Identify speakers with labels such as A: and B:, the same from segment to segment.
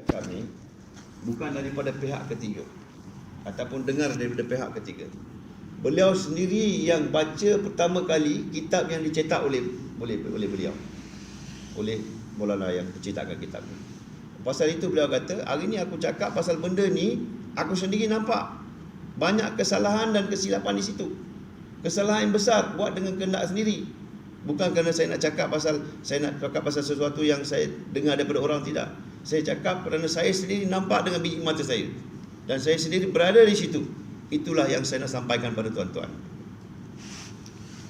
A: kami bukan daripada pihak ketiga ataupun dengar daripada pihak ketiga. Beliau sendiri yang baca pertama kali kitab yang dicetak oleh beliau, oleh Maulana yang mencetakkan kitab ini. Pasal itu beliau kata, hari ni aku cakap pasal benda ni, aku sendiri nampak banyak kesalahan dan kesilapan di situ. Kesalahan yang besar buat dengan kehendak sendiri. Bukan kerana saya nak cakap pasal sesuatu yang saya dengar daripada orang, tidak. Saya cakap kerana saya sendiri nampak dengan biji mata saya. Dan saya sendiri berada di situ. Itulah yang saya nak sampaikan pada tuan-tuan.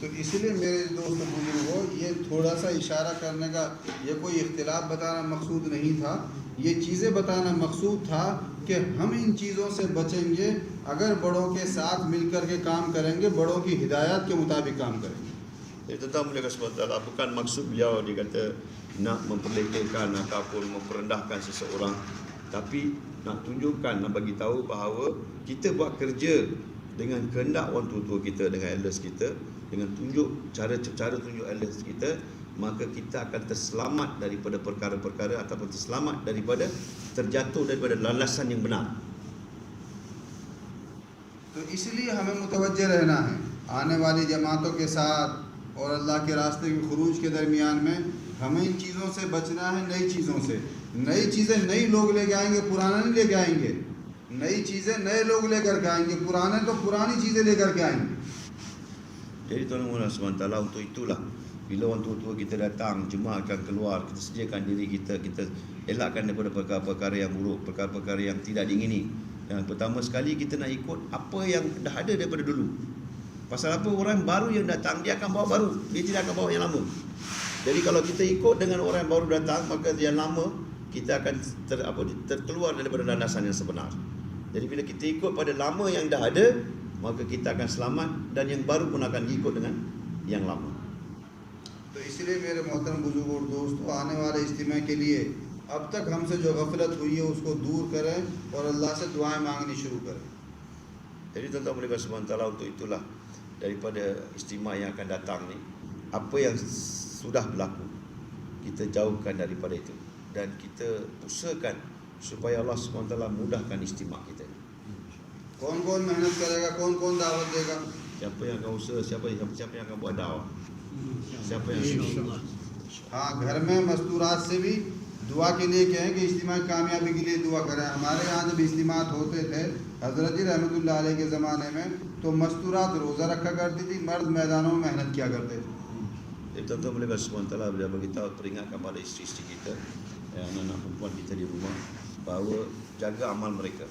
B: तो इसलिए मेरे दोस्त बुजुर्गों, ये थोड़ा सा इशारा करने का, ये कोई इख्तिलाफ बताना मकसूद नहीं था, ये चीज़ें बताना मकसूद था कि हम इन चीज़ों से बचेंगे अगर बड़ों के साथ मिलकर के काम करेंगे, बड़ों की हिदायत के मुताबिक काम करेंगे.
A: Itu tahu mulia SWT, bukan maksud beliau dia kata nak memperlekehkan ataupun memperendahkan seseorang, tapi nak tunjukkan, nak bagi tahu bahawa kita buat kerja dengan kehendak orang tua-tua kita, dengan elders kita, dengan tunjuk cara tunjuk elders kita, maka kita akan terselamat daripada perkara-perkara ataupun terselamat daripada terjatuh daripada landasan yang benar.
B: तो इसलिए हमें मुतवज्जे रहना है आने वाली जमातों के साथ और अल्लाह के रास्ते के खुरूज के दरमियान में हमें इन चीज़ों से बचना है. नई चीज़ों से, नई चीज़ें नई लोग लेके आएंगे, पुराना नहीं लेके आएंगे. नई चीज़ें नए लोग लेकर के आएंगे, पुराने तो पुरानी चीज़ें लेकर के आएंगे.
A: Jadi Tuan-Tuan SWT, untuk itulah bila orang tua-tua kita datang, jemaah akan keluar, kita sediakan diri kita, kita elakkan daripada perkara-perkara yang buruk, perkara-perkara yang tidak diingini. Yang pertama sekali kita nak ikut apa yang dah ada daripada dulu. Pasal apa? Orang baru yang datang, dia akan bawa baru, dia tidak akan bawa yang lama. Jadi kalau kita ikut dengan orang yang baru datang, maka yang lama kita akan terkeluar daripada landasan yang sebenar. Jadi bila kita ikut pada lama yang dah ada, maka kita akan selamat, dan yang baru pun akan ikut dengan yang lama.
B: तो इसलिए मेरे मोहतरम बुजुर्ग और दोस्तों, आने वाले इज्तिमा के लिए अब तक हमसे जो गफलत हुई है उसको दूर करें और अल्लाह से दुआएं मांगनी शुरू करें.
A: Jadi tuan-tuan boleh SWT, untuk itulah daripada istimewa yang akan datang ni, apa yang sudah berlaku kita jauhkan daripada itu, dan kita usahakan supaya Allah SWT mudahkan istimewa kita ni.
B: कौन-कौन मेहनत करेगा, कौन-कौन दावत देगा?
A: Siapa yang akan usaha, siapa yang akan buat dakwah, siapa yang
B: हाँ, घर में मस्तूरात से भी दुआ के लिए कहें कि इज्तिमा की कामयाबी के लिए दुआ करें. हमारे यहाँ जब इज्तिमात होते थे हज़रत जी रहमतुल्लाह अलैह के ज़माने में, तो मस्तूरात रोज़ा रखा करती थी, मर्द मैदानों में मेहनत किया करते थे.
A: Tuan-tuan boleh SWT bila beritahu, peringatkan pada isteri-isteri kita, anak-anak perempuan kita di rumah, bahawa jaga amal mereka,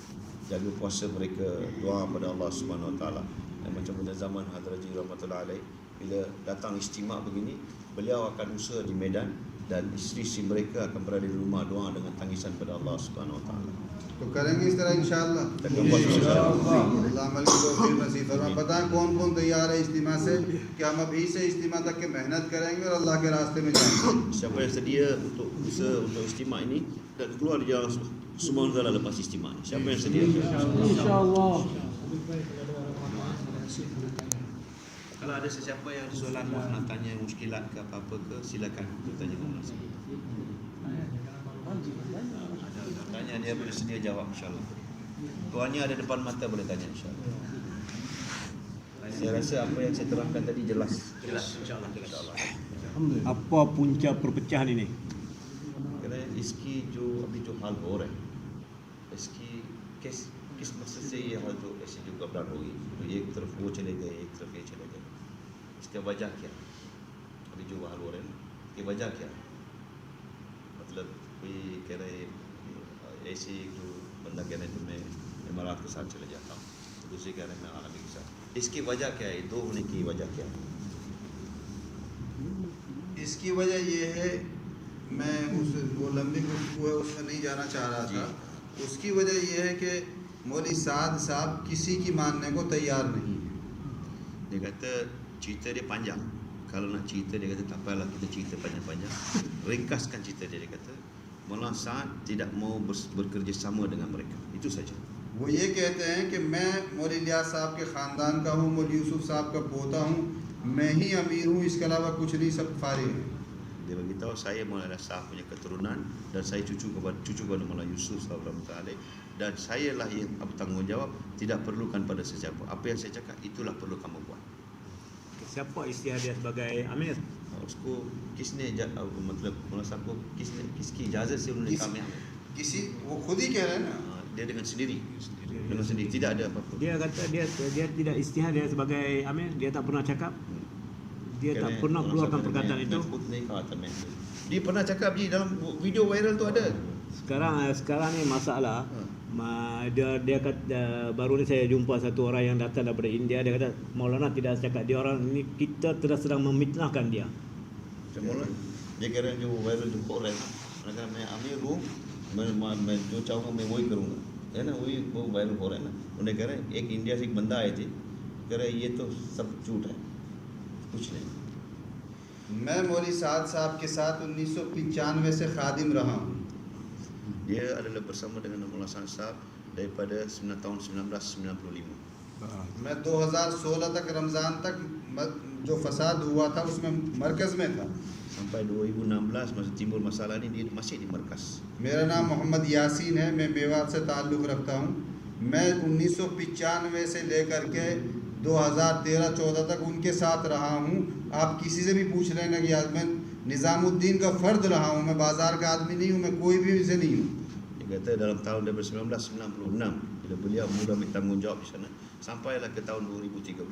A: jaga puasa mereka, doa pada Allah Subhanahu Wa Taala. Macam pada zaman Hadrat Ji rahmatullah alaih, bila datang istimewa begini, beliau akan usaha di medan, dan isteri-isteri mereka akan berada di rumah doa dengan tangisan pada Allah Subhanahu Wa Taala.
B: तो करेंगे इस तरह इंशाअल्लाह. अल्लाह अमल की तौफीक नसीब फरमाए. बताएं कौन-कौन तैयार है इज्तिमा से कि हम अभी से इज्तिमा तक के मेहनत करेंगे और अल्लाह के रास्ते में जाएंगे.
A: Siapa yang sedia untuk usaha untuk istimewa ini dan keluar di jalan Subhanahu Wa Taala lepas istimewa ini? Siapa yang sedia?
C: InsyaAllah.
A: Kalau ada sesiapa yang ada soalan, nak tanya muskilat ke apa-apa ke, silakan bertanya kepada saya. Ada tanya, dia boleh sedia jawab insyaAllah. Tuannya ada depan mata, boleh tanya insyaAllah. Saya rasa apa yang saya terangkan tadi jelas. InsyaAllah.
C: Apa punca perpecahan ini?
A: इसकी जो अभी जो हाल हो रहा है, इसकी किस मकसद से ये हाल जो ऐसी जो घबराहट होगी, तो एक तरफ वो चले गए, एक तरफ ये चले गए, इसका वजह क्या? अभी जो हाल हो रहे हैं, ये वजह क्या? मतलब कोई कह रहे ऐसे जो बंदा कह रहे हैं तो मैं इमारात के साथ चले जाता हूँ, दूसरे कह रहे हैं मैं आर्मी के साथ. इसकी वजह क्या है? दो होने की वजह क्या है?
B: इसकी वजह ये है, मैं वो लंबी गुफ्तगू है उसमें नहीं जाना चाह रहा था. उसकी वजह ये है कि मौलवी साद साहब किसी की मानने को तैयार नहीं है.
A: Dia kata cerita dia panjang. Kalau nak cerita, dia kata tak payahlah kita cerita panjang-panjang. Ringkaskan cerita dia kata Maulana Saad tidak mau bekerja sama dengan mereka. Itu saja.
B: वो ये कहते हैं कि मैं मौलवी इलियास साहब के ख़ानदान का हूँ, मौलवी यूसुफ साहब का पोता हूँ, मैं ही अमीर हूँ, इसके अलावा कुछ नहीं, सब फारिग हैं.
A: Dia beritahu saya Maulana Shah punya keturunan dan saya cucu kepada Maulana Yusuf sallallahu dan saya lah yang bertanggungjawab, tidak perlukan pada sesiapa. Apa yang saya cakap itulah perlu kamu buat.
C: Siapa istilah dia sebagai Amir?
A: उसको किसने मतलब मौलाना साहब को किसकी इजाज़त से उन्होंने काम में
B: किसी वो खुद ही कह रहे हैं ना,
A: dia dengan sendiri tidak ada apa-apa.
C: Dia kata dia tidak istihad dia sebagai Amir, dia tak pernah cakap. Dia tak pernah keluarkan perkataan itu.
A: Dia pernah cakap di dalam video viral tu ada.
C: Sekarang ni masalah. Dia kata, baru ni saya jumpa satu orang yang datang daripada India. Dia kata Maulana tidak cakap, dia orang ni kita sedang memfitnahkan dia.
A: Maulana dia kira जो viral जो हो रहा है ना, अगर मैं अमीर हूँ मैं जो चाहूँगा मैं वही करूँगा, है ना, वही वो वायरल हो रहा है ना. उन्हें कह रहे हैं एक इंडिया से एक बंदा आए थे, कह रहे ये तो सब झूठ है, कुछ नहीं.
B: मैं मौलवी साद साहब के साथ 1995 से खादिम रहा हूँ.
A: Dia adalah bersama dengan Maulana Shah daripada tahun 1995.
B: मैं 2016 तक रमज़ान तक जो फसाद हुआ था उसमें मरकज़ में था.
A: Sampai 2016 masa timbul masalah ni dia masih di markas.
B: मेरा नाम मोहम्मद यासीन है, मैं मेवात से ताल्लुक़ रखता हूँ. मैं 1995 से लेकर के 2013-14 तक उनके साथ रहा हूँ. आप किसी से भी पूछ रहे हैं ना कि आज मैं निज़ामुद्दीन का फ़र्द रहा हूँ, मैं बाज़ार का आदमी नहीं हूँ, मैं कोई भी से नहीं हूँ.
A: Dia kata dalam tahun 1996 bila beliau mula bertanggungjawab di sana sampailah ke tahun 2013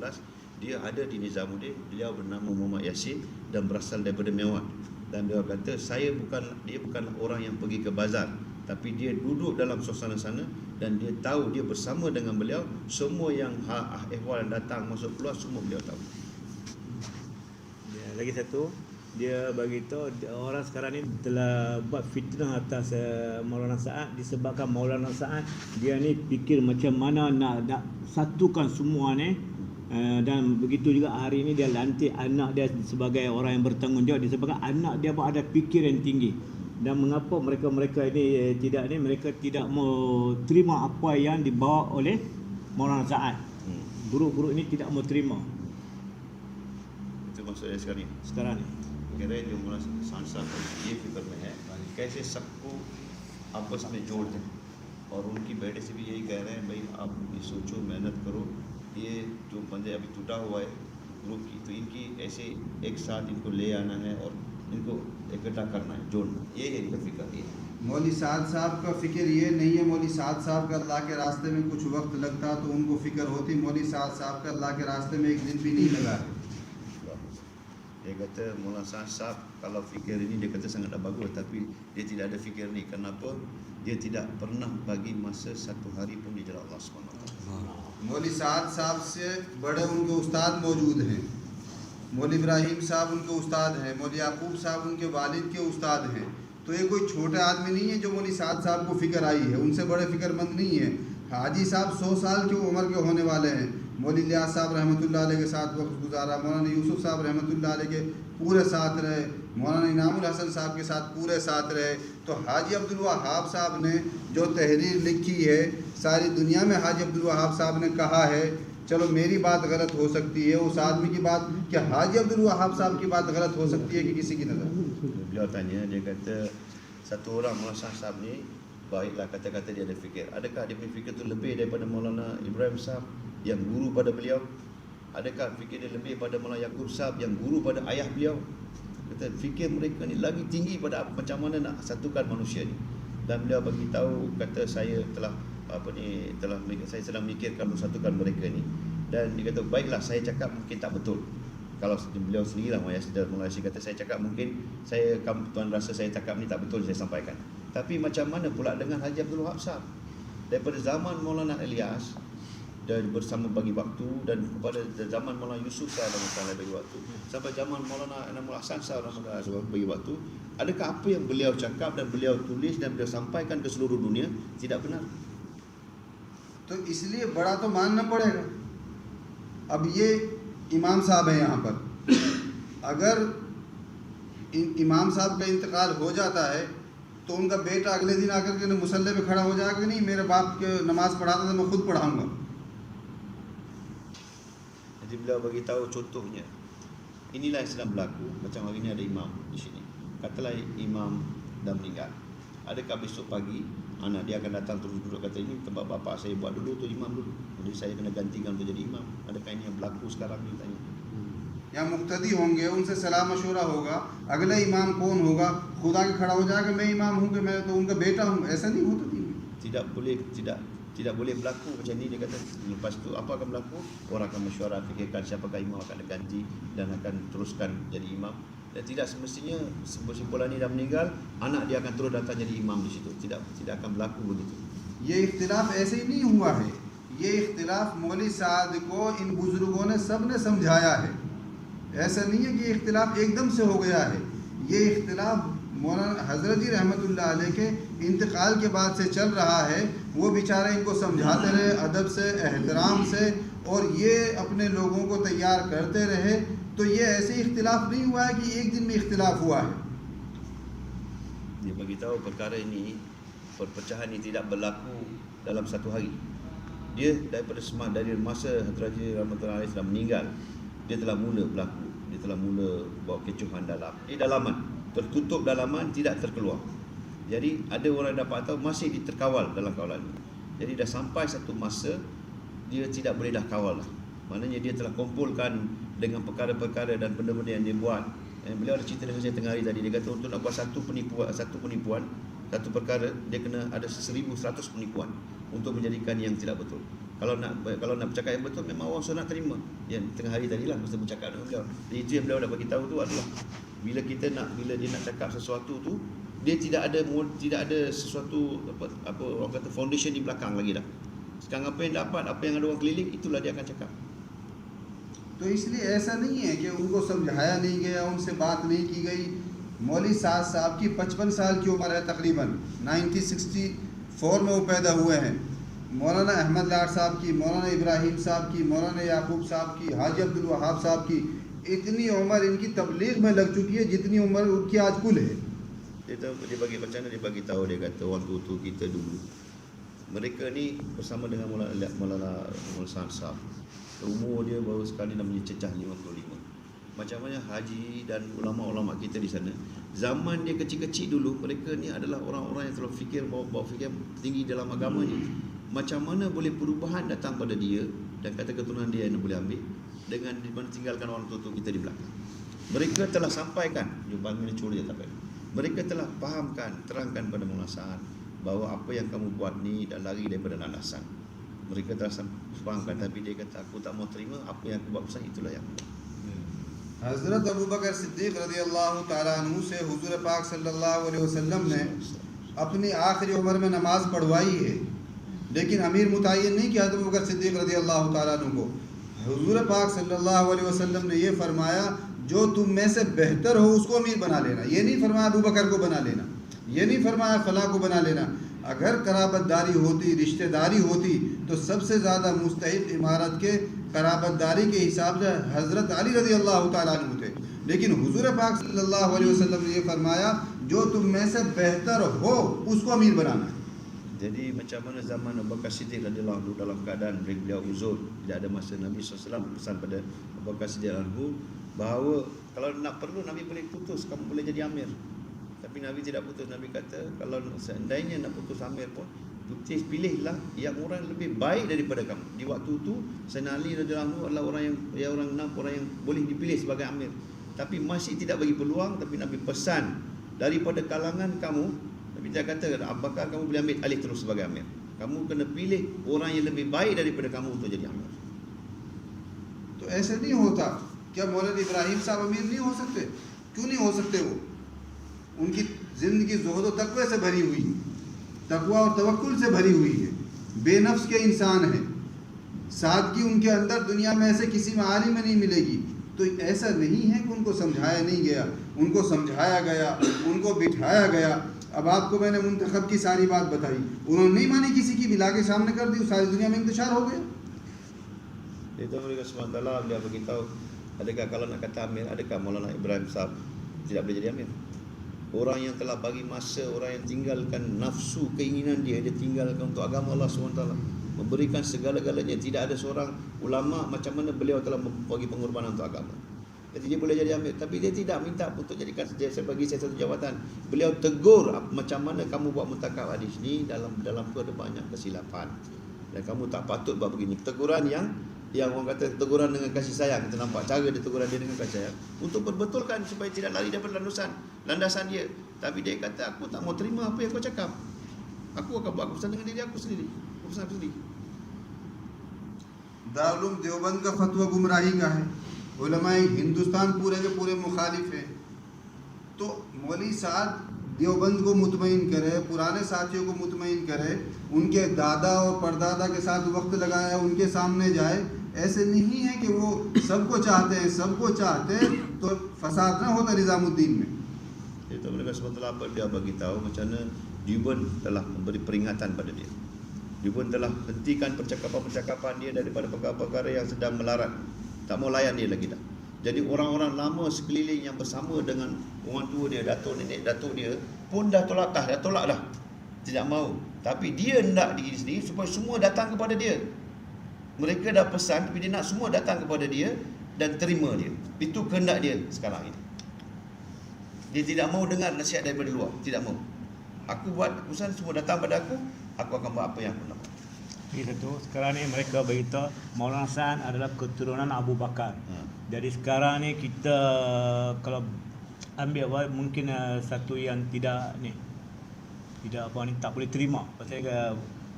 A: dia ada di Nizamuddin. Beliau bernama Muhammad Yasin dan berasal daripada Mewat, dan beliau kata dia bukanlah orang yang pergi ke bazar, tapi dia duduk dalam suasana sana dan dia tahu, dia bersama dengan beliau semua yang ehwal yang datang masuk keluar semua beliau tahu.
C: Lagi satu, dia bagi tahu orang sekarang ni telah buat fitnah atas Maulana Saad disebabkan Maulana Saad dia ni fikir macam mana nak satukan semua ni. Dan begitu juga hari ini dia lantik anak dia sebagai orang yang bertanggungjawab disebabkan anak dia pun ada fikir yang tinggi. Dan mengapa mereka ini mereka tidak mau terima apa yang dibawa oleh Maulana Saad. Guru-guru ini tidak mau terima.
A: Itu maksudnya sekarang ni. कह रहे जो हमारा सांसद ये फिक्र में है कैसे सबको आपस में जोड़ दें, और उनकी बेटे से भी यही कह रहे हैं भाई आप ये सोचो, मेहनत करो, ये जो बंदे अभी टूटा हुआ है ग्रुप की, तो इनकी ऐसे एक साथ इनको ले आना है और इनको इकट्ठा करना है, जोड़ना, ये है इनका फिक्र. ये
B: मौलवी साद साहब का फ़िक्र ये नहीं है. मौलवी साद साहब का अल्लाह के रास्ते में कुछ वक्त लगता तो उनको फ़िक्र होती. मौलवी साद साहब का अल्लाह के रास्ते में एक दिन भी नहीं लगा है.
A: Dia kata Maulana Shah kalau fikir ini dia kata sangat bagus, tapi dia tidak ada fikir ni. Kenapa? Dia tidak pernah bagi masa satu hari pun di jalan Allah SWT.
B: मौलवी साद साहब से बड़े उनके उस्ताद मौजूद हैं. मौलवी इब्राहिम साहब उनके उस्ताद हैं. मौलवी याकूब साहब उनके वालिद के उस्ताद हैं. तो ये कोई छोटे आदमी नहीं है जो मौलवी साद साहब को फ़िक्र आई है. उनसे बड़े फ़िक्रमंद नहीं है. हाजी साहब 100 साल की उम्र के होने वाले हैं. मौलवी लियास साहब रहमतुल्लाह अलैह के साथ वक्त गुजारा. मौलाना यूसुफ साहब रहमतुल्लाह अलैह के पूरे साथ रहे. मौलाना इनामुल हसन साहब के साथ पूरे साथ रहे. तो हाजी अब्दुल वहाब साहब ने जो तहरीर लिखी है सारी दुनिया में हाजी अब्दुल वहाब साहब ने कहा है. चलो मेरी बात गलत हो सकती है, उस आदमी की बात, क्या हाजी अब्दुल वहाब साहब की बात गलत हो सकती है कि किसी की नज़र?
A: Beliau tanya, dia kata satu orang Maulana Shah ni baiklah kata-kata dia ada fikir. Adakah dia punya fikir tu lebih daripada Maulana Ibrahim Shah yang guru pada beliau? Adakah fikir dia lebih pada Maulana Yaqub Shah yang guru pada ayah beliau? Kata fikir mereka ni lagi tinggi pada macam mana nak satukan manusia ni. Dan beliau bagi tahu, kata saya saya sedang mikirkan untuk satukan mereka ni. Dan dia kata baiklah saya cakap mungkin tak betul. Kalau beliau sendirilah Malaysia kata saya cakap mungkin tuan rasa saya cakap ni tak betul saya sampaikan. Tapi macam mana pula dengan Haji Abdul Wahab Shah? Daripada zaman Maulana Ilyas dan bersama bagi waktu, dan kepada zaman Maulana Yusuf Shah dalam bagi waktu, sampai zaman Maulana Enamul Hasan Shah dalam bagi waktu, adakah apa yang beliau cakap dan beliau tulis dan beliau sampaikan ke seluruh dunia tidak benar?
B: तो इसलिए बड़ा तो मानना पड़ेगा. अब ये इमाम साहब हैं यहाँ पर. अगर इमाम साहब का इंतकाल हो जाता है तो उनका बेटा अगले दिन आकर के मुसल्ले पे खड़ा हो जाएगा कि नहीं मेरे बाप के नमाज पढ़ाता था मैं खुद पढ़ाऊंगा.
A: Jadi beliau bagi tahu contohnya. Inilah Islam berlaku. Macam hari ini ada imam di sini. katalah imam dah meninggal, adakah besok pagi anak dia akan datang terus duduk kata ini tempat bapa saya buat dulu tu imam dulu, jadi saya kena gantikan untuk jadi imam? Adakah ini yang berlaku sekarang ni tanya?
B: या मुक्तदी होंगे, उनसे सलाह मशवरा होगा, अगला इमाम कौन होगा, खुदा के खड़ा हो जाएगा मैं इमाम हूँ कि मैं तो उनका बेटा हूँ, ऐसा नहीं होता दीन में।
A: Tidak boleh berlaku macam ni. Dia kata lepas tu apa akan berlaku, orang akan mesyuarat fikirkan siapakah imam akan diganti dan akan teruskan jadi imam. Dan tidak semestinya kesimpulan ni dah meninggal, anak dia akan terus datang jadi imam di situ. Tidak akan berlaku begitu.
B: ये इख्तिलाफ ऐसे ही नहीं हुआ है, ये इख्तिलाफ मौलवी साद को इन बुजुर्गों ने सब ने समझाया है। ऐसा नहीं है कि ये इख्तिलाफ एकदम से हो गया है, ये इख्तिलाफ मौलाना हज़रत जी रहमतुल्लाह अलैह के इंतकाल के बाद से चल रहा है। वो बेचारे इनको समझाते रहे अदब से, एहतराम से, और ये अपने लोगों को तैयार करते रहे। तो ये ऐसे इख्तिलाफ नहीं हुआ है कि एक दिन में इख्तिलाफ हुआ है।
A: Dia beritahu perkara ini, perpecahan ini tidak berlaku dalam satu hari. Dia dari masa Hadirat Rahmatullahi Alaih sudah meninggal, dia telah mula berlaku. Dia telah mula bawa kecohan dalam. Ini dalaman, tertutup dalaman, tidak terkeluar. Jadi ada orang yang dapat tahu masih diterkawal dalam kawalan ini. Jadi dah sampai satu masa dia tidak boleh dah kawal lah. Maknanya dia telah kumpulkan dengan perkara-perkara dan benda-benda yang dia buat. Beliau ada cerita dengan saya tengah hari tadi. Dia kata untuk nak buat satu penipuan, satu perkara, dia kena ada 1,100 penipuan untuk menjadikan yang tidak betul. Kalau nak bercakap yang betul, memang orang sunat terima. Yang tengah hari tadilah masa bercakap dengan beliau. Jadi itu yang beliau dah bagi tahu tu adalah bila dia nak cakap sesuatu tu, dia tidak ada sesuatu apa orang kata foundation di belakang lagi dah. Sekarang apa yang dapat, apa yang ada orang keliling, itulah dia akan cakap.
B: तो इसलिए ऐसा नहीं है कि उनको समझाया नहीं गया, उनसे बात नहीं की गई। मौलवी साद साहब की 55 साल की उम्र है तकरीबन, 1964 में वो पैदा हुए हैं। मौलाना अहमद लाड साहब की, मौलाना इब्राहिम साहब की, मौलाना याकूब साहब की, हाजी अब्दुल वहाब साहब की, इतनी उम्र इनकी तबलीग में लग चुकी है जितनी उम्र उनकी आज कुल है।
A: Dia bagi macam mana dia bagi tahu, dia kata orang tua kita dulu, mereka ni bersama dengan Maulana Sahab, umur dia baru sekali namanya cecah 55. Macam mana haji dan ulama-ulama kita di sana, zaman dia kecil-kecil dulu, mereka ni adalah orang-orang yang telah fikir bawa fikir tinggi dalam agama ni. Macam mana boleh perubahan datang pada dia dan kata keturunan dia yang boleh ambil dengan tinggalkan orang tua kita di belakang. Mereka telah sampaikan, jumpa ni curi tak apa. Mereka telah fahamkan, terangkan pada Maulana Sa'ad bahawa apa yang kamu buat ni dah lari daripada landasan. Mereka telah fahamkan, tapi dia kata aku tak mau terima apa yang aku buat besar, itulah yang
B: हज़रत अबू बकर सिद्दीक़ रज़ियल्लाहु ताला अन्हु से हुज़ूर पाक सल्लल्लाहु अलैहि वसल्लम ने अपनी आखिरी उम्र में नमाज पढ़वाई है, लेकिन अमीर मुतय्यन नहीं किया अबू बकर सिद्दीक़ रज़ियल्लाहु ताला अन्हु को। हुज़ूर पाक सल्लल्लाहु अलैहि वसल्लम ने ये फरमाया जो तुम में से बेहतर हो उसको अमीर बना लेना। ये नहीं फरमाया अबू बकर को बना लेना, ये नहीं फरमाया फलां को बना लेना। अगर कराबतदारी होती, रिश्तेदारी होती, तो सबसे ज़्यादा मुस्तहिक़ इमारत के कराबतदारी के हिसाब से हज़रत अली रज़ी अल्लाह ताला अन्हु थे। लेकिन हुज़ूर पाक सल्लल्लाहु अलैहि वसल्लम ने ये फरमाया जो तुम में से बेहतर हो उसको अमीर बनाना है।
A: Jadi macam mana zaman Abu Bakar Siddiq radhiyallahu anhu dalam keadaan beliau uzur, tidak ada masa Nabi SAW pesan pada Abu Bakar Siddiq anhu bahawa kalau nak perlu Nabi boleh putus, kamu boleh jadi amir. Tapi Nabi tidak putus. Nabi kata kalau seandainya nak putus amir pun, pilihlah yang orang lebih baik daripada kamu. Di waktu itu Sayyidina Ali radhiyallahu anhu adalah orang yang boleh dipilih sebagai amir. Tapi masih tidak bagi peluang, tapi Nabi pesan daripada kalangan kamu. Nabi dia kata Abu Bakar kamu boleh ambil alih terus sebagai amir. Kamu kena pilih orang yang lebih baik daripada kamu untuk jadi amir.
B: तो ऐसे नहीं होता। क्या मौलाना इब्राहिम साहब अमीर नहीं हो सकते? क्यों नहीं हो सकते? वो उनकी ज़िंदगी ज़ुहद और तक़वे से भरी हुई, तक़वा और तवक्कुल से भरी हुई है, बेनफ्स के इंसान हैं। सादगी उनके अंदर दुनिया में ऐसे किसी में आलिम में नहीं मिलेगी। तो ऐसा नहीं है कि उनको समझाया नहीं गया, उनको समझाया गया, उनको बिठाया गया। अब आपको मैंने मुंतखब की सारी बात बताई, उन्होंने नहीं मानी किसी की, बिला के सामने कर दी, सारी दुनिया में इंतशार हो गया।
A: Itu mereka SWT dia beritahu, adakah kalau nak kata amir, adakah Maulana Ibrahim Sahab tidak boleh jadi amir? Orang yang telah bagi masa, orang yang tinggalkan nafsu keinginan dia tinggalkan untuk agama Allah SWT, memberikan segala-galanya. Tidak ada seorang ulama macam mana beliau telah bagi pengorbanan untuk agama. Jadi dia boleh jadi amir. Tapi dia tidak minta untuk jadikan bagi saya satu jawatan. Beliau tegur macam mana kamu buat muntakab hadis ni dalam tu ada banyak kesilapan. Dan kamu tak patut buat begini. Teguran yang orang kata teguran dengan kasih sayang. Kita nampak cara dia teguran dia dengan kasih sayang untuk perbetulkan supaya tidak lari daripada landasan dia. Tapi dia kata aku tak mau terima apa yang kau cakap. Aku akan buat keputusan dengan diri aku sendiri. Keputusan aku sendiri.
B: Darul देवबंद का फतवा गुमराही का है, उलमाए हिंदुस्तान पूरे के पूरे मुखालिफ हैं। तो मौलवी साहब देवबंद को मुतमईन करे, पुराने साथियों को मुतमईन करे, उनके दादा और परदादा के साथ वक्त लगाया, उनके सामने जाए। ऐसे नहीं है कि वो सबको चाहते हैं तो फसाद ना होता निज़ामुद्दीन में।
A: Itu mereka sebetulnya apa dia bagi tahu macam mana Dewan telah memberi peringatan pada dia. Dewan telah hentikan percakapan-percakapan dia daripada perkara-perkara yang sedang melarat. Tak mau layan dia lagi dah. Jadi orang-orang lama sekeliling yang bersama dengan orang tua dia, datuk nenek datuk dia pun dah tolak dah. Tidak mau. Tapi dia nak diri sendiri supaya semua datang kepada dia. Mereka dah pesan tapi dia nak semua datang kepada dia dan terima dia. Itu kehendak dia sekarang ini. Dia tidak mau dengar nasihat daripada luar. Tidak mau. Aku buat keputusan, semua datang pada aku akan buat apa yang aku nak.
C: Itu tu sekarang ni mereka beritahu Maulana Sa'ad adalah keturunan Abu Bakar. Jadi sekarang ni kita kalau ambil apa mungkin satu yang tidak tak boleh terima. Pasal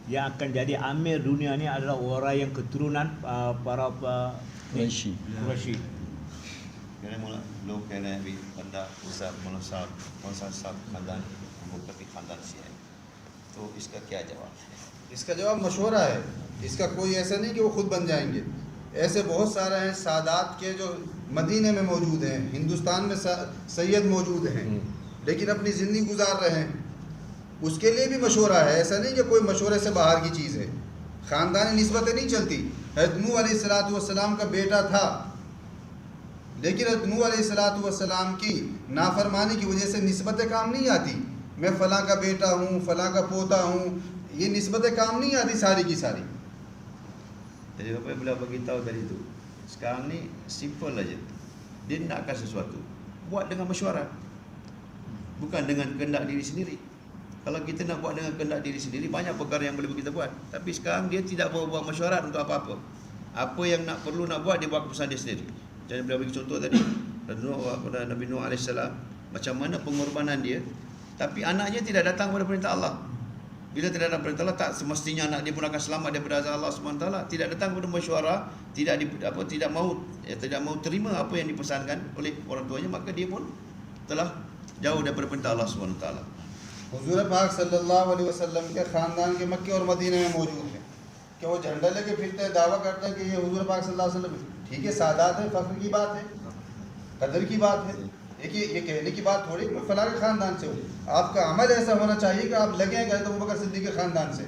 C: yang akan jadi amir dunia ni adalah orang yang keturunan para
D: Quraisy.
A: Kerana mula लोग कह रहे हैं अभी बंदा उसा मौलाना साहब खानदान मुकद्दमी खानदान से है, तो इसका क्या जवाब है?
B: इसका जवाब मशवरा है। इसका कोई ऐसा नहीं कि वो खुद बन जाएंगे। ऐसे बहुत सारे हैं सादात के जो मदीने में मौजूद हैं, हिंदुस्तान में सैयद मौजूद हैं, लेकिन अपनी ज़िंदगी गुजार रहे हैं। उसके लिए भी मशवरा है। ऐसा नहीं कि कोई मशवरे से बाहर की चीज़ है। ख़ानदानी निस्बतें नहीं चलती। हज़रत नूह अलैहिस्सलाम का बेटा था, लेकिन हज़रत नूह अलैहिस्सलाम की नाफरमानी की वजह से निस्बतें काम नहीं आती। मैं फ़लाँ का बेटा हूँ, फ़लाँ का पोता हूँ, ये निस्बतें काम नहीं आती सारी की सारी।
A: Jadi apa yang beliau beritahu tadi tu, sekarang ni simple aja. Dia nakkan sesuatu, buat dengan mesyuarat, bukan dengan kehendak diri sendiri. Kalau kita nak buat dengan kehendak diri sendiri, banyak perkara yang boleh kita buat. Tapi sekarang dia tidak buat mesyuarat untuk apa-apa. Apa yang perlu nak buat, dia buat keputusan dia sendiri. Jadi beliau bagi contoh tadi, Nabi Nuh AS, macam mana pengorbanan dia, tapi anaknya tidak datang kepada perintah Allah. Bila tidak datang perintah Allah, tak semestinya anak dia pun akan selamat daripada azab Allah SWT. Tidak datang kepada mesyuarah, tidak mau terima apa yang dipesankan oleh orang tuanya, maka dia pun telah jauh daripada perintah Allah SWT.
B: हुजूर पाक सल्लल्लाहु अलैहि वसल्लम के ख़ानदान के मक्के और मदीने में मौजूद हैं कि वो झंडा लेके फिरते हैं, दावा करते हैं कि ये हुजूर पाक सल्लल्लाहु अलैहि वसल्लम। ठीक है, सादात है, फ़ख्र की बात है, कदर की बात है। देखिए ये कहने की बात थोड़ी मैं फ़लाँ के ख़ानदान से हूँ। आपका अमल ऐसा होना चाहिए कि आप लगे गए तो अबू बकर सिद्दीक़ के ख़ानदान से।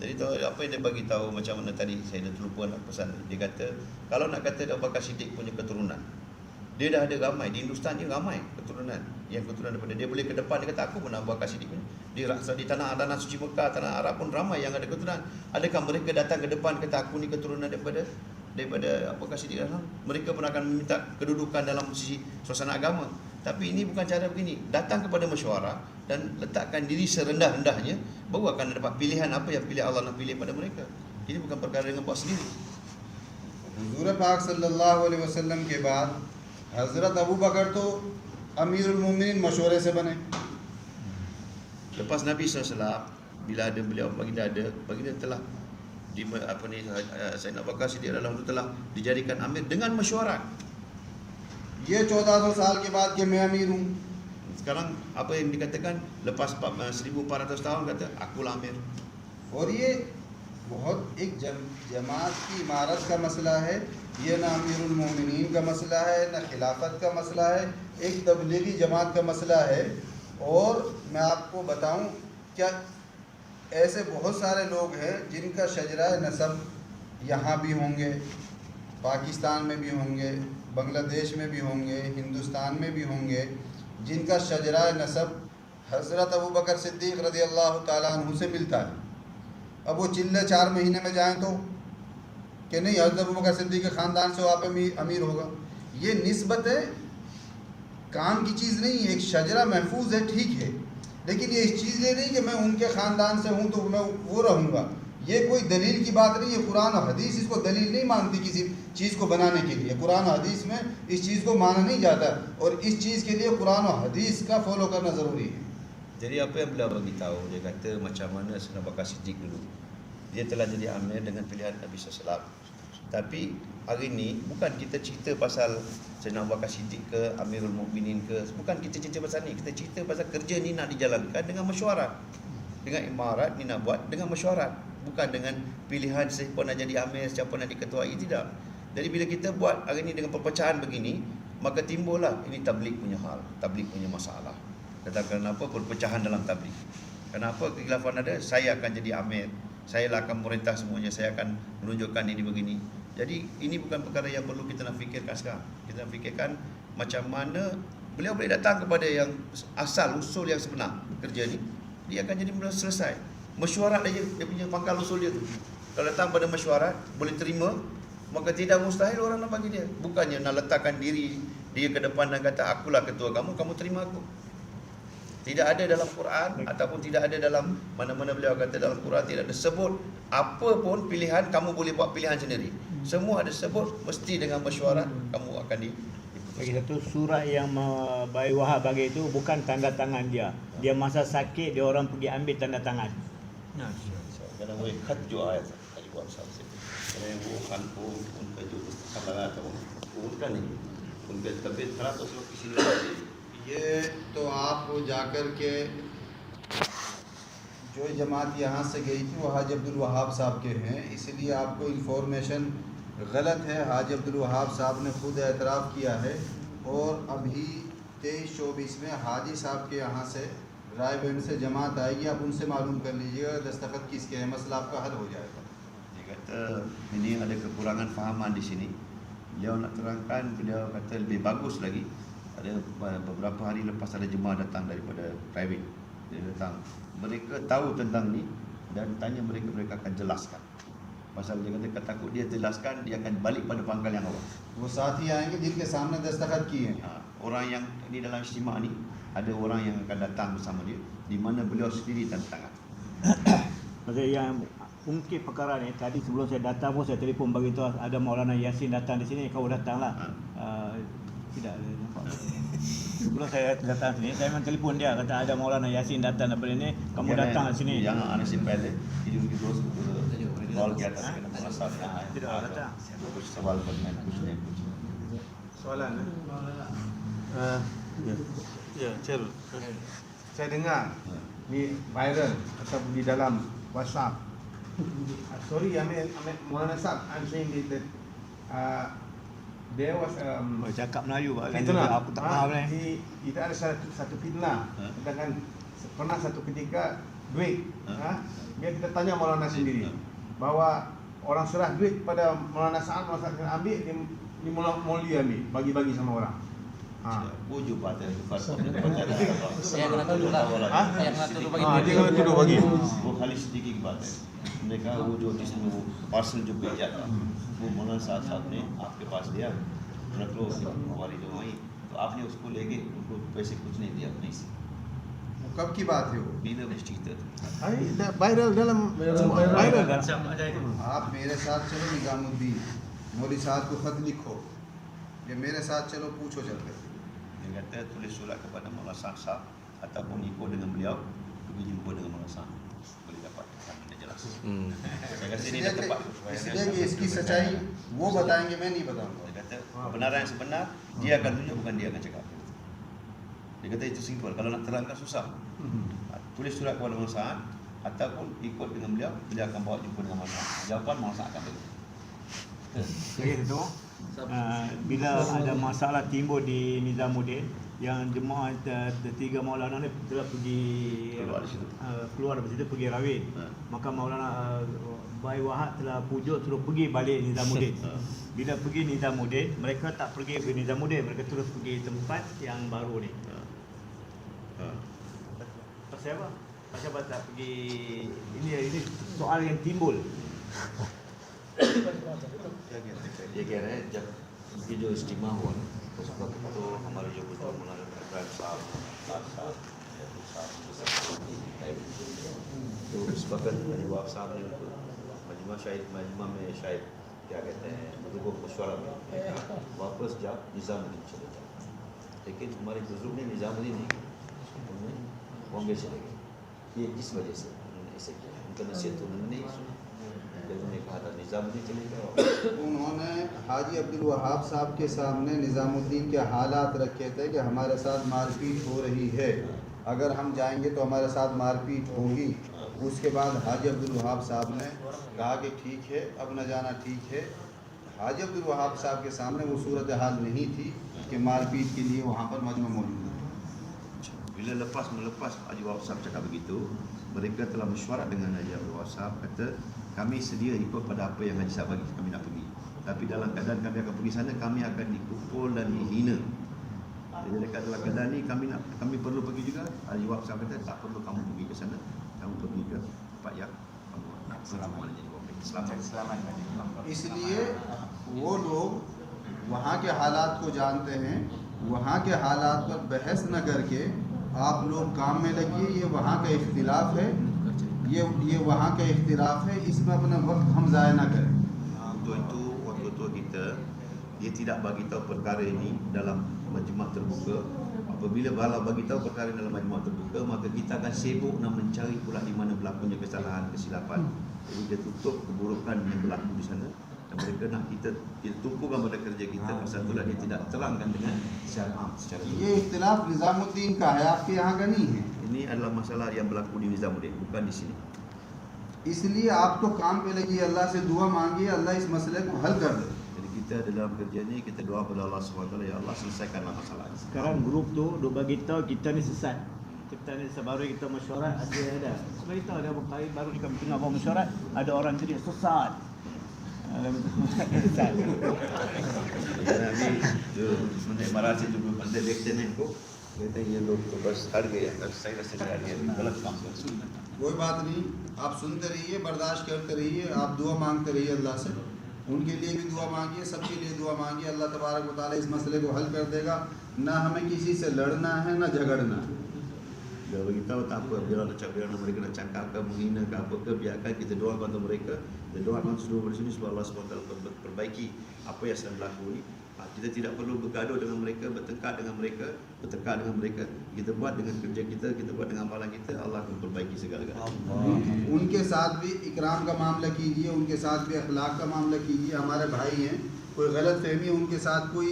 A: Jadi tu apa yang dia bagi tahu macam mana tadi saya dah terlupa nak pesan. Dia kata kalau nak kata Abu Bakar Siddiq punya keturunan, dia dah ada ramai di Hindustan, dia ramai keturunan daripada dia. Boleh ke depan dia kata aku pun Abu Bakar Siddiq punya. Di tanah suci Mekah, tanah Arab pun ramai yang ada keturunan. Adakah mereka datang ke depan kata aku ni keturunan daripada Abu Bakar Siddiq? Mereka pun akan meminta kedudukan dalam sisi suasana agama. Tapi ini bukan cara begini. Datang kepada mesyuarah dan letakkan diri serendah-rendahnya, baru akan dapat pilihan apa yang pilih Allah nak pilih pada mereka. Ini bukan perkara dengan buat sendiri.
B: हुजूर पाक सल्लल्लाहु अलैहि वसल्लम के बाद हज़रत अबू बकर तो अमीरुल मोमिनीन मशवरे से बने।
A: Lepas Nabi SAW, bila ada beliau baginda telah Sayyidina Abu Bakar Siddiq radhiyallahu anhu telah dijadikan amir dengan mesyuarat.
B: ये 1400 साल के बाद कि मैं अमीर हूँ।
A: Sekarang apa yang dikatakan lepas 1400 tahun kata akulah amir.
B: और ये बहुत एक जमात की इमारत का मसला है। ये ना अमीरुल मोमिनीन का मसला है, ना खिलाफत का मसला है, एक तबलीगी जमात का मसला है। और मैं आपको बताऊं क्या ऐसे बहुत सारे लोग हैं जिनका शजरा नसब यहाँ भी होंगे, पाकिस्तान में भी होंगे, बांग्लादेश में भी होंगे, हिंदुस्तान में भी होंगे, जिनका शजरा नसब हज़रत अबू बकर सिद्दीक़ रज़ियल्लाहु ताला अन्हु से मिलता है। अब वो चिल्ले 4 महीने में जाएं तो कि नहीं हज़रत अबू बकर सिद्दीक़ के ख़ानदान से आप अमीर होगा। ये निस्बत है, काम की चीज़ नहीं है। एक शजरा महफूज है, ठीक है, लेकिन ये इस चीज़ लिए नहीं कि मैं उनके ख़ानदान से हूँ तो मैं वो रहूँगा। ये कोई दलील की बात नहीं है। कुरान और हदीस इसको दलील नहीं मानती किसी चीज़ को बनाने के लिए। कुरान और हदीस में इस चीज़ को माना नहीं जाता, और इस चीज़ के लिए कुरान और हदीस का फॉलो करना ज़रूरी है।
A: Jadi apa yang beliau bagi tahu, dia kata macam mana Sayyidina Abu Bakar Siddiq dulu. Dia telah jadi amir dengan pilihan Nabi SAW. Tapi hari ni bukan kita cerita pasal Sayyidina Abu Bakar Siddiq ke Amirul Mukminin ke, bukan kita cerita pasal ni. Kita cerita pasal kerja ni nak dijalankan dengan mesyuarat. Dengan imarat ni nak buat dengan mesyuarat, bukan dengan pilihan siapa nak jadi amir, siapa nak diketuai, tidak. Jadi bila kita buat hari ni dengan perpecahan begini, maka timbullah ini tabligh punya hal, tabligh punya masalah. Katakan kenapa perpecahan dalam tabligh? Kenapa kekhilafan ada? Saya akan jadi amir, saya lah akan memerintah semuanya, saya akan menunjukkan ini begini. Jadi ini bukan perkara yang perlu kita nak fikirkan sekarang. Kita nak fikirkan macam mana beliau boleh datang kepada yang asal usul yang sebenar kerja ni, dia akan jadi benda selesai. Mesyuarat aja dia punya pangkal usul dia tu. Kalau datang pada mesyuarat boleh terima, maka tidak mustahil orang nak bagi dia. Bukannya nak letakkan diri dia ke depan dan kata akulah ketua kamu, kamu terima aku. Tidak ada dalam Quran ataupun tidak ada dalam mana-mana beliau kata dalam Quran tidak ada sebut apa pun pilihan kamu boleh buat pilihan sendiri. Semua ada sebut mesti dengan mesyuarat kamu akan
C: Lagi satu surat yang Bayi Wahab bagi itu bukan tanda tangan dia. Dia masa sakit dia orang pergi ambil tanda tangan.
A: Kadang boleh kat jo ayat tak buat sampai. Kalau वो खान को उनका जो पुस्तक लगा था उनका नहीं, उनके तबीयत खराब तो उसमें किसी ने
B: ये तो आप जाकर के जो जमात यहाँ से गई थी वो हाजी अब्दुल वहाब साहब के हैं, इसलिए आपको इंफॉर्मेशन गलत है। हाजी अब्दुल वहाब साहब ने खुद एतराफ़ किया है, और अभी 23-24 में हाजी साहब के यहाँ से रायबंद से जमात आएगी, आप उनसे मालूम कर लीजिएगा दस्तखत किसके हैं, मसला आपका हल हो जाएगा।
A: Dia kata ini ada kekurangan fahaman di sini. Beliau nak terangkan, beliau kata lebih bagus lagi. Ada beberapa hari lepas ada jemaah datang daripada private. Dia datang. Mereka tahu tentang ni dan tanya mereka akan jelaskan. Pasal dia kata takut dia jelaskan dia akan balik pada pangkal yang awal.
B: वो साथी आएंगे जिनके सामने दस्तखत किए हैं।
A: Orang yang ini dalam istimewa ni ada orang yang akan datang bersama dia di mana beliau sendiri tanda tangan.
C: Maksudnya yang ungkit perkara ni tadi sebelum saya datang pun saya telefon bagi tahu ada Maulana Yasin datang di sini, kau datanglah. Tidak ada nampak. Sebelum saya datang sini saya memang telefon dia kata ada Maulana Yasin datang daripada ni, kamu datang di sini.
A: Jangan ana simpel ini terus soal ke atas kena masalah.
C: Tidak datang.
A: Soal permen kusne.
D: Soalan ya, Cel. Saya dengar ni viral ataupun di dalam WhatsApp. Sorry, I mean Maulana Sab, I'm saying that there was
C: Cakap Melayu Pak.
D: fitnah.
C: Aku tak faham ni.
D: Itu ada satu fitnah. Katakan pernah satu ketika duit, biar kita tanya Maulana sendiri bahawa orang serah duit pada Maulana Sa'ad, Maulana Sa'ad akan ambil ni Maulwi ambil, bagi-bagi sama orang.
A: Wujud pada
E: Saya kena tuduh lah. Saya kena tuduh bagi
D: Dia kena tuduh bagi.
A: वो खाली सिद्दीकी की बात है। हमने कहा वो जो जिसने वो पार्सल जो भेजा था वो मौलाना साहब ने आपके पास दिया, रख लो हमारी जो आई, तो आपने उसको लेके उनको पैसे कुछ नहीं दिया अपने से।
B: वो कब की बात है वो?
A: Bila mesti itu.
D: Viral dalam viral.
B: आप मेरे साथ चलो निजामुद्दीन, मौलवी साहब को खत लिखो, ये मेरे साथ चलो पूछो चल के।
A: Dia kata tulis surat kepada Maulana Sahab ataupun ikut dengan beliau pergi jumpa dengan Maulana Sahab, boleh dapat dia jelas. Saya kata ini dah tepat.
B: इसलिए कि इसकी सच्चाई वो बताएंगे, मैं नहीं बताऊंगा।
A: Dia kata kebenaran yang sebenar dia akan tunjuk, bukan dia akan cakap. Dia kata itu simple, kalau nak terangkan susah. Tulis surat kepada Maulana Sahab ataupun ikut dengan beliau, beliau akan bawa jumpa dengan Maulana Sahab. Jawapan Maulana Sahab akan bagi.
C: Lagi satu, bila ada masalah timbul di Nizamuddin, yang jemaah tiga Maulana ni telah pergi keluar dari situ pergi rawit, maka Maulana Bayi Wahab telah pujuk suruh pergi balik Nizamuddin. Bila pergi Nizamuddin, mereka tak pergi ke Nizamuddin, mereka terus pergi tempat yang baru ni. Pasal apa? Pasal apa tak pergi? Ini soal yang timbul.
A: ये कह रहे हैं जब ये जो इज्तिमा हुआ ना, उस वक्त तो हमारे जो बुजुर्ग मौलाना इब्राहिम साहब, तो उस वक्त नवाब साहब ने उनको मजमा में शायद क्या कहते हैं बुजुर्गों को मशवरा में वापस जाओ निज़ामुद्दीन चले जाओ, लेकिन हमारे बुजुर्ग ने निज़ामुद्दीन नहीं किया, उन्होंने बॉम्बे चले गए। ये किस वजह से उन्होंने ऐसे किया? उनका नसीहत उन्होंने नहीं सुना, उन्होंने कहा था निज़ामुद्दीन चले जाओ।
B: उन्होंने हाजी अब्दुल वहाब साहब के सामने निज़ामुद्दीन के हालात रखे थे कि हमारे साथ मारपीट हो रही है, अगर हम जाएंगे तो हमारे साथ मारपीट होगी। उसके बाद हाजी अब्दुल वहाब साहब ने कहा कि ठीक है, अब न जाना ठीक है। हाजी अब्दुल वहाब साहब के सामने वो सूरत हाल नहीं थी कि मारपीट के लिए वहाँ पर मजमा मौजूद है।
A: Bila melepas Haji Wahab Sahab cakap begitu, mereka telah mesyuarat dengan Haji Abdul Wahab Sahab, kata kami sedia ikut pada apa yang Haji Sahab bagi, kami nak pergi. Tapi dalam keadaan kami akan pergi sana, kami akan dipukul dan dihina. Jadi dekat dalam keadaan ni kami perlu pergi juga. Haji Wahab Sahab kata tak perlu kamu pergi ke sana, kamu pergi ke tempat yang kamu nak selamat.
B: इसलिए वो लोग वहाँ के हालात को जानते हैं, वहाँ के हालात पर बहस न करके आप लोग काम में लगिए, ये वहाँ का इख्तिलाफ है, ये वहाँ का इख्तिलाफ है, इसमें अपना वक्त हम ज़ाया ना करें।
A: Untuk itu waktu tua kita dia tidak bagi tahu perkara ini dalam majmua terbuka. Apabila bala bagi tahu perkara ini dalam majmua terbuka, maka kita akan sibuk nak mencari pula di mana berlakunya kesalahan, kesilapan. Jadi dia tutup keburukan yang berlaku di sana. Dan mereka nak kita tumpukan pada kerja kita, pasal itulah dia tidak terangkan dengan secara am, secara
B: ये इख्तिलाफ निज़ामुद्दीन का है, आपके यहाँ का नहीं है।
A: ini adalah masalah yang berlaku di Nizamuddin, bukan di sini.
B: इसलिए आप तो काम पे लगिए, अल्लाह से दुआ मांगिए, अल्लाह इस मसले को हल कर दे।
A: Jadi kita dalam kerja ni kita doa pada Allah SWT, ya Allah selesaikanlah masalah ini.
C: Sekarang grup tu dia bagi tahu kita ni sesat. Kita ni sebaru kita mesyuarat ada. Bagi tahu ada berkali baru di kami tengah bawa mesyuarat, ada orang jadi sesat. Sesat.
A: Nabi जो मैंने महाराज से जो बंदे देखते हैं इनको कहते हैं ये लोग तो बस हट गए, सही रास्ते से हट गए, गलत काम कर रहे हैं।
B: कोई बात नहीं, आप सुनते रहिए, बर्दाश्त करते रहिए, आप दुआ मांगते रहिए अल्लाह से, उनके लिए भी दुआ मांगिए, सबके लिए दुआ मांगिए, अल्लाह तबारक व तआला इस मसले को हल कर देगा। ना हमें किसी से लड़ना है, ना झगड़ना है।
A: Dia beritahu tak apa, biar mereka nak cakap ke, menghina ke apa ke, biarkan kita doakan untuk mereka. Kita doakan seluruh di sini supaya Allah SWT perbaiki apa yang sedang berlaku ni. Kita tidak perlu bergaduh dengan mereka, bertengkar dengan mereka. Kita buat dengan kerja kita buat dengan amalan kita, Allah akan perbaiki segala-galanya.
B: उनके साथ भी इकराम का मामला कीजिए, उनके साथ भी अखलाक का मामला कीजिए। हमारे भाई हैं, कोई गलत फहमी, उनके साथ कोई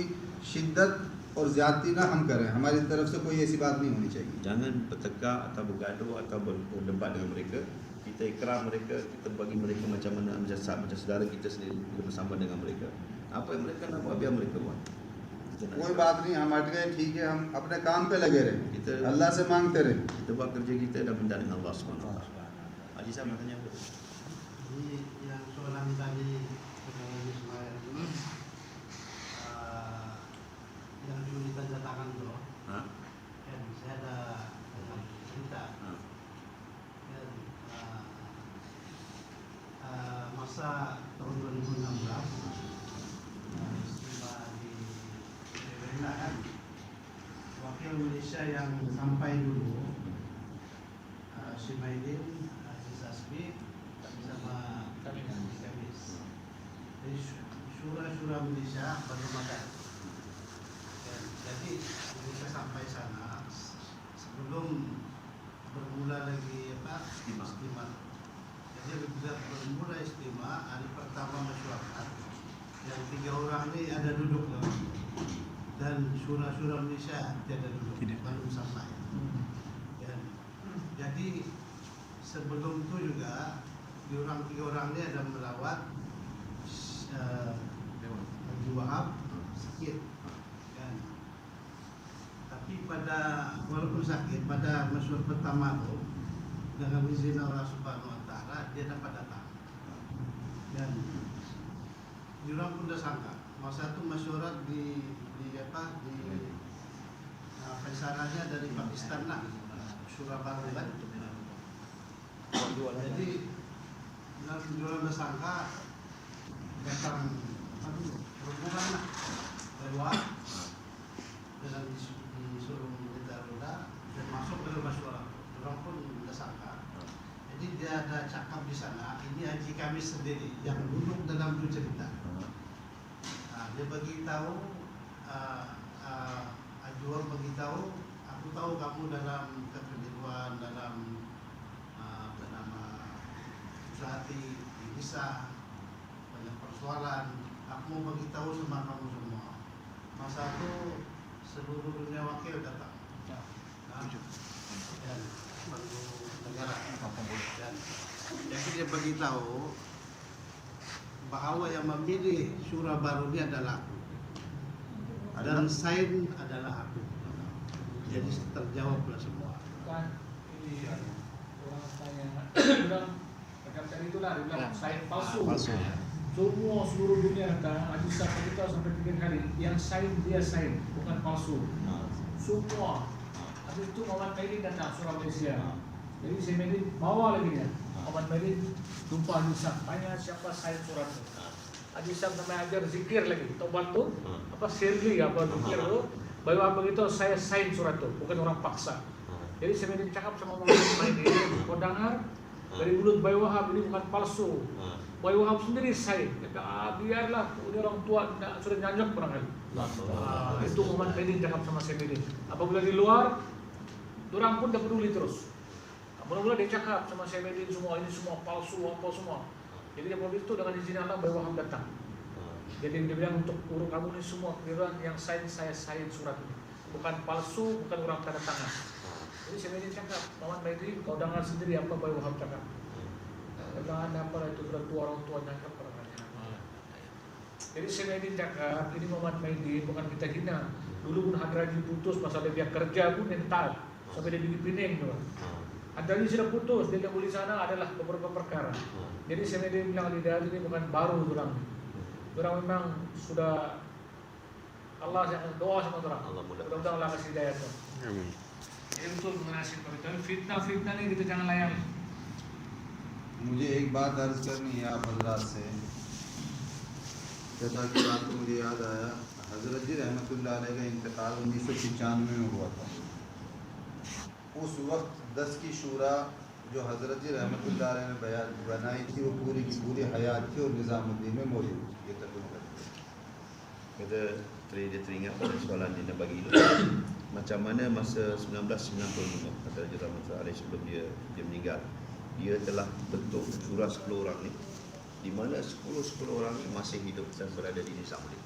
B: शिद्दत और ज़्यादती ना हम करें, हमारी तरफ से कोई ऐसी बात नहीं होनी चाहिए।
A: Jangan bertengkar atau bergaduh atau berdebat dengan mereka. Kita ikram mereka, kita bagi mereka macam mana, macam saudara kita sendiri, kita bersama dengan mereka. Apa yang mereka nak buat, biar mereka buat.
B: कोई बात नहीं, हम हट गए, ठीक है, हम अपने काम पे लगे रहे, अल्लाह से मांगते रहे।
A: Kita buat kerja kita dan minta dengan Allah SWT. Haji Sam nak tanya apa?
F: Ini yang soalan tadi Ismail ini yang dulu ditanda tangan tu,
A: Hah?
F: kan saya ada cerita. Dan, masa tahun 2016 istimewa di Rena kan, wakil Malaysia yang sampai dulu Symaidin, Aziz Asbi sama Kamis. Jadi syura Malaysia baru makan. Jadi Malaysia sampai sana sebelum bermula lagi istimewa. Jadi bila bermula istimewa, hari pertama masyarakat yang 3 orang ni ada duduk lagi. Dan syura Malaysia tiada duduk, belum sampai. Jadi sebelum itu juga 3 orang ni ada melawat Haji Wahab sakit kan. Tapi pada walaupun sakit, pada masyarakat pertama tu dengan izin Allah Subhanahu Wa Taala dia dapat datang. Dan diorang pun dah sangka masa tu masyarakat di Faisarannya dari Pakistan lah, Surabaya kan. Jadi diorang dah sangka datang berhubungan lah lewat dalam disuruh militer roda dan masuk dalam masyarakat. Orang pun tidak sangka. Jadi dia ada cakap di sana, ini haji kami sendiri yang duduk dalam dua cerita. Dia bagi tahu, Ajuan bagi tahu, aku tahu kamu dalam kekeliruan, dalam bernama susah hati, bisa banyak persoalan. Aku mau bagi tahu sama kamu semua. Masa itu seluruh dunia wakil datang. Dan seluruh negara. Dan jadi dia bagi tahu bahwa yang memilih surah baru ini adalah aku. Dan sign adalah aku. Jadi terjawablah semua.
G: Kan ini orang tanya bilang rekan tadi itulah dia bilang sign palsu. Semua seluruh dunia kata Haji sampai kita sampai 3 kali yang sign dia sign bukan palsu. Semua. Habis itu Muhammad Maidin datang surah Malaysia. Jadi si Maidin bawa lagi dia. Muhammad Maidin jumpa Haji Sam, tanya siapa sign surat itu. Haji Sam sampai ajar zikir lagi. Taubat tu apa sirli apa zikir tu. Baru begitu saya sign surat itu, bukan orang paksa. Jadi saya Maidin cakap sama Muhammad Maidin, kau dengar dari mulut Bayi Wahab ini bukan palsu. Bayi Wahab sendiri sign. Kata biarlah ini orang tua sudah nyanyak barangkali. Itu Muhammad Maidin cakap sama saya Maidin. Apabila di luar, orang pun tak peduli terus. Mula-mula dia cakap sama saya Maidin semua ini semua palsu apa semua. Jadi dia begitu dengan izin Allah Bayi Wahab datang. Jadi dia bilang untuk urut kamu ini semua keliruan yang sign saya sign surat ini. Bukan palsu, bukan orang tanda tangan. Jadi saya Maidin cakap, Muhammad Maidin kau dengar sendiri apa Bayi Wahab cakap. Jangan apa itu sudah tua orang tua nyangkap orangnya. Jadi saya Maidin cakap, ini Muhammad Maidin bukan kita hina. Dulu pun Hadraji putus masalah dia kerja pun mental sampai dia bikin pining tu. Hadraji sudah putus, dia yang boleh sana adalah beberapa perkara. Jadi saya Maidin bilang lidah ini bukan baru orang. Orang memang sudah Allah yang doa sama orang. Mudah-mudahan Allah kasih hidayah tu. Amin. Jadi betul mengenai tapi fitnah ni kita jangan layan.
B: मुझे एक बात अर्ज करनी है आप हजरात से, जैसा कि बात को मुझे याद आया, हजरत जी रहमतुल्लाह अलैह का इंतकाल 1995 में हुआ था। उस वक्त 10 की शूरा जो हजरत जी रहमतुल्लाह अलैह ने बनाई थी वो पूरी की पूरी हयात थी और निज़ामुद्दीन में मौजूद थी। ये तर्जुमा
A: Kita teringat pada soalan dia bagi itu macam mana masa 1995 kata Raja Rahmat Ali sebelum dia meninggal, dia telah bentuk surah 10 orang ni, di mana 10 orang ni masih hidup dan berada di Nizamuddin.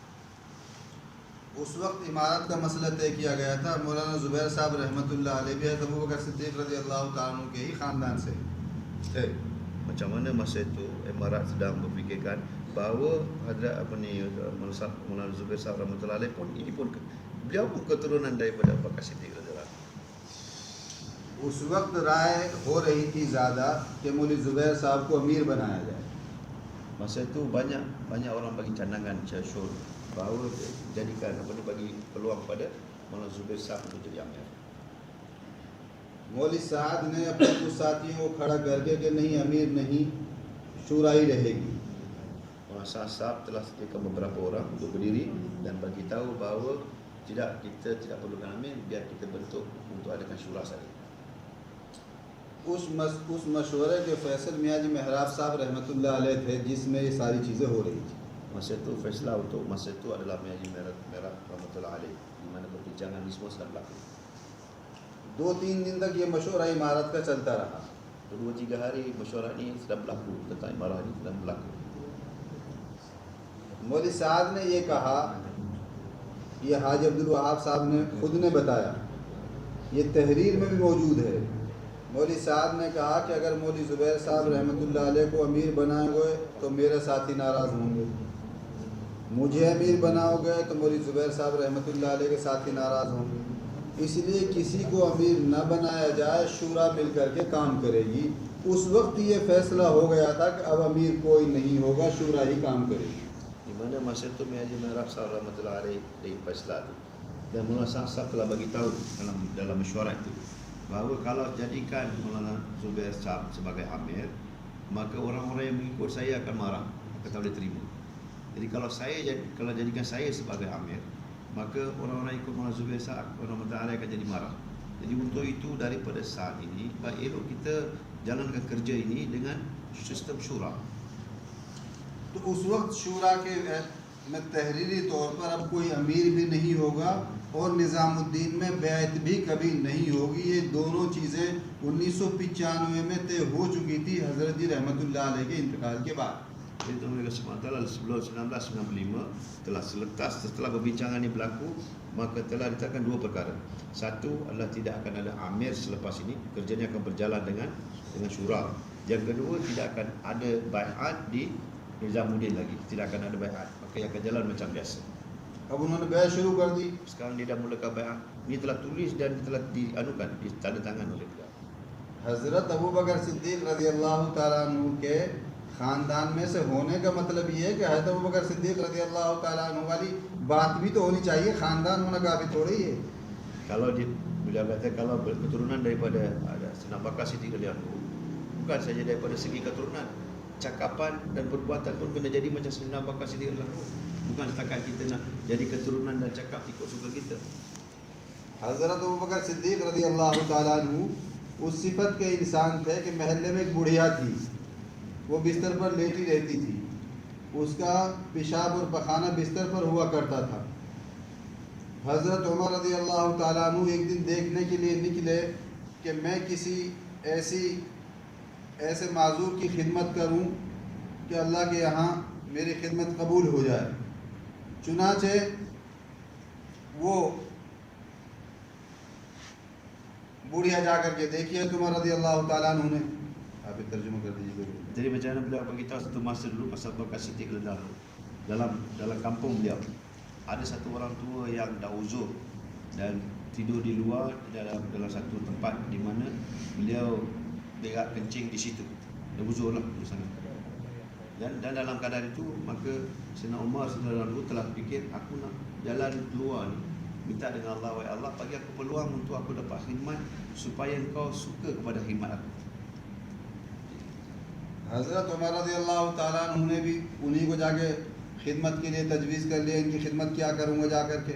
B: उस वक्त इमारत का मसला तय किया गया था। मौलाना ज़ुबैर साहब रहमतुल्लाह अलैह भी अबू बकर सिद्दीक़ रज़ियल्लाहु ताला अन्हु के ही ख़ानदान से।
A: Macam mana masa itu Emirat sedang berfikirkan bahawa Hadrat Maulana Zubair Sahab rahmatullahi alaih pun ini pun beliau pun keturunan daripada Abu Bakar Siddiq radhiyallahu anhu.
B: उस वक्त राय हो रही थी ज़्यादा कि मौलवी ज़ुबैर साहब को अमीर बनाया जाए।
A: Masa itu banyak orang bagi candangan syur bahawa jadikan bagi peluang pada Maulana Zubair Sahab untuk jadi amir.
B: मौलवी साद ने अपने कुछ साथियों को खड़ा करके कि नहीं अमीर नहीं, शूरा ही रहेगी।
A: Maulana Sahab telah sediakan beberapa orang untuk berdiri dan bagi tahu bahawa kita tidak perlukan amir, biar kita bentuk untuk adakan syura saja.
B: उस मशवरे के फैसल मियाँ जी मेहराब साहब रहमतुल्लाह अलैह थे जिसमें ये सारी चीज़ें हो रही थी।
A: Masa itu Faisal untuk masa itu adalah Miyaji Merah rahmatullahi alaih, di mana perbincangan ini semua sedang berlaku.
B: 2-3 दिन तक ये मशवरा इमारत का चलता रहा।
A: 2-3 hari mesyuarat ini sedang berlaku, tentang imarah ini sedang berlaku.
B: मौलवी साद ने ये कहा, ये हाजी अब्दुल वहाब साहब ने खुद ने बताया, ये तहरीर में भी मौजूद है। मौलवी साहब ने कहा कि अगर मौलवी ज़ुबैर साहब रहमतुल्लाह अलैह को अमीर बनाओगे तो मेरे साथी नाराज़ होंगे, मुझे अमीर बनाओगे तो मौलवी ज़ुबैर साहब रहमतुल्लाह अलैह के साथी नाराज़ होंगे, इसलिए किसी को अमीर न बनाया जाए, शूरा मिल करके काम करेगी। उस वक्त ये फैसला हो गया था कि अब अमीर कोई नहीं होगा, शूरा ही काम करेगी।
A: Di mana masa itu Miyaji Merah rahmatullahi alaih dari Faisal dan Maulana Sahab telah bagi tahu dalam mesyuarat itu bahawa kalau jadikan Maulana Zubair Sahab sebagai amir, maka orang-orang yang mengikut saya akan marah, akan tak boleh terima. Jadi kalau jadikan saya sebagai amir, maka orang-orang ikut Maulana Zubair Sa'ad, orang Ta'ala akan jadi marah. Jadi untuk itu daripada saat ini, baik elok kita jalankan kerja ini dengan sistem syura.
B: तो उस वक्त शूरा के में तहरीरी तौर पर अब कोई अमीर भी नहीं होगा और निज़ामुद्दीन में बैत भी कभी नहीं होगी। ये दोनों चीज़ें 1995 में तय हो चुकी थी हज़रत जी रहमतुल्लाह अलैह के इंतकाल के बाद।
A: Itu mereka SWT sebelum 1995 telah selepas setelah perbincangan ini berlaku, maka telah ditetapkan dua perkara. Satu adalah tidak akan ada amir selepas ini, kerjanya akan berjalan dengan syura. Yang kedua, tidak akan ada bai'at di Nizamuddin lagi, tidak akan ada bai'at, maka ia akan jalan macam biasa.
B: अब उन्होंने बैत शुरू कर दी।
A: Sekarang dia dah mulakan bai'at. Ini telah tulis dan telah dianukan, ditandatangan oleh beliau.
B: हज़रत अबू बकर सिद्दीक़ रज़ियल्लाहु ताला अन्हु के ख़ानदान में से होने का मतलब ये है कि हज़रत अबू बकर सिद्दीक़ रज़ियल्लाहु ताला अन्हु वाली बात भी तो होनी चाहिए, ख़ानदान होना काफ़ी थोड़ी है।
A: Kalau beliau kata kalau keturunan daripada ada Sayyidina Bakar Siddiq radhiyallahu anhu, bukan saja daripada segi keturunan, cakapan dan perbuatan pun kena jadi macam Sayyidina Bakar Siddiq radhiyallahu anhu. Bukan setakat kita nak jadi keturunan dan cakap ikut suka kita.
B: हज़रत अबू बकर सिद्दीक़ रज़ियल्लाहु ताला अन्हु उस सिफत के इंसान थे कि महल्ले में एक बुढ़िया थी, वो बिस्तर पर लेटी रहती थी, उसका पेशाब और पखाना बिस्तर पर हुआ करता था। हज़रत उमर रज़ियल्लाहु ताला अन्हु एक दिन देखने के लिए निकले कि मैं किसी ऐसे माजूर की खिदमत करूं कि अल्लाह के यहाँ मेरी खिदमत कबूल हो जाए। चुनाचे वो बुढ़िया जा करके देखिए उमर रज़ियल्लाहु ताला अन्हु ने, आप तर्जुमा कर दीजिए।
A: Jadi macam mana beliau beritahu satu masa dulu pasal Bakar Siddiq radhiyallahu anhu. Dalam kampung beliau ada satu orang tua yang dah uzur dan tidur di luar dalam satu tempat di mana beliau berak kencing di situ. Dia uzur lah di sana. Dan dalam keadaan itu maka Sayyidina Umar radhiyallahu anhu telah fikir, aku nak jalan keluar ni, minta dengan Allah, wahai Allah bagi aku peluang untuk aku dapat khidmat supaya engkau suka kepada khidmat aku.
B: हज़रत उमर रज़ियल्लाहु ताला अन्हु ने भी उन्हीं को जाके खिदमत के लिए तजवीज़ कर लिया, इनकी खिदमत क्या करूँगा जा कर के।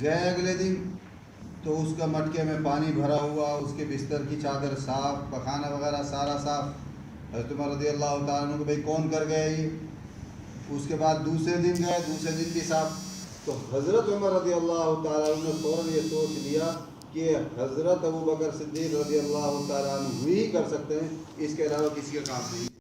B: गए अगले दिन तो उसका मटके में पानी भरा हुआ, उसके बिस्तर की चादर साफ़, पखाना वगैरह सारा साफ़। हज़रत उमर रज़ियल्लाहु ताला अन्हु को भाई कौन कर गया ये। उसके बाद दूसरे दिन गए, दूसरे दिन भी साफ़। तो हज़रत उमर रज़ियल्लाहु ताला अन्हु ने फ़ौरन ये सोच लिया कि हज़रत अबू बकर सिद्दीक़ रज़ियल्लाहु ताला अन्हु ही कर सकते हैं, इसके अलावा किसी का काम नहीं।